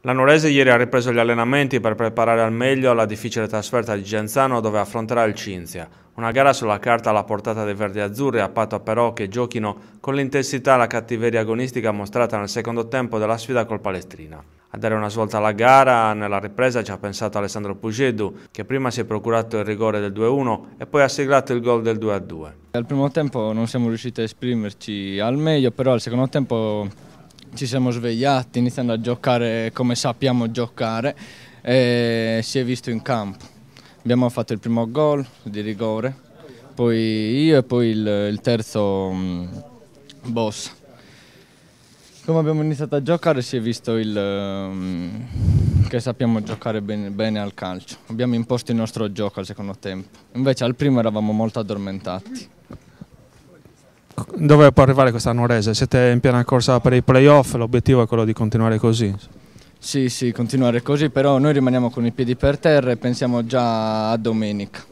La Nuorese ieri ha ripreso gli allenamenti per preparare al meglio la difficile trasferta di Genzano dove affronterà il Cinzia. Una gara sulla carta alla portata dei verdi-azzurri, a patto però che giochino con l'intensità e la cattiveria agonistica mostrata nel secondo tempo della sfida col Palestrina. A dare una svolta alla gara nella ripresa ci ha pensato Alessandro Pugedu, che prima si è procurato il rigore del 2-1 e poi ha siglato il gol del 2-2. Al primo tempo non siamo riusciti a esprimerci al meglio, però al secondo tempo ci siamo svegliati, iniziando a giocare come sappiamo giocare e si è visto in campo. Abbiamo fatto il primo gol di rigore, poi io e poi il terzo Bossa. Come abbiamo iniziato a giocare si è visto che sappiamo giocare bene al calcio. Abbiamo imposto il nostro gioco al secondo tempo, invece al primo eravamo molto addormentati. Dove può arrivare questa Nuorese? Siete in piena corsa per i playoff, l'obiettivo è quello di continuare così? Sì, continuare così, però noi rimaniamo con i piedi per terra e pensiamo già a domenica.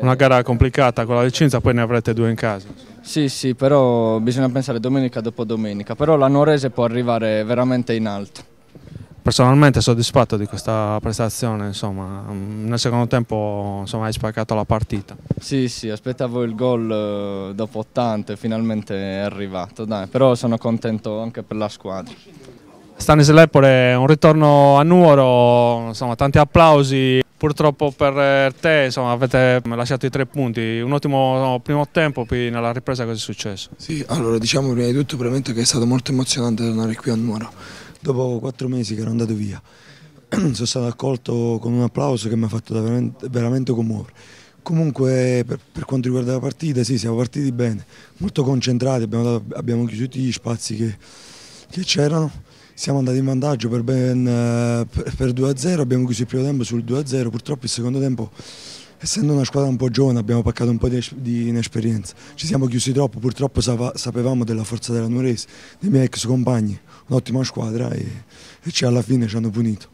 Una gara complicata, quella del Cinzia, poi ne avrete due in casa. Sì, però bisogna pensare domenica dopo domenica, però la Nuorese può arrivare veramente in alto. Personalmente soddisfatto di questa prestazione, insomma, nel secondo tempo insomma, hai spaccato la partita. Sì, aspettavo il gol dopo tanto e finalmente è arrivato, dai, però sono contento anche per la squadra. Stanis Lepore, un ritorno a Nuoro, insomma, tanti applausi. Purtroppo per te insomma, avete lasciato i 3 punti, un ottimo primo tempo, poi nella ripresa cosa è successo? Sì, allora diciamo prima di tutto premetto che è stato molto emozionante tornare qui a Nuoro. Dopo 4 mesi che ero andato via, sono stato accolto con un applauso che mi ha fatto veramente commuovere. Comunque per quanto riguarda la partita, sì, siamo partiti bene, molto concentrati, abbiamo chiuso tutti gli spazi che c'erano, siamo andati in vantaggio per 2-0, abbiamo chiuso il primo tempo sul 2-0, purtroppo il secondo tempo, essendo una squadra un po' giovane, abbiamo paccato un po' di inesperienza, ci siamo chiusi troppo, purtroppo sapevamo della forza della Nuorese, dei miei ex compagni, un'ottima squadra e alla fine ci hanno punito.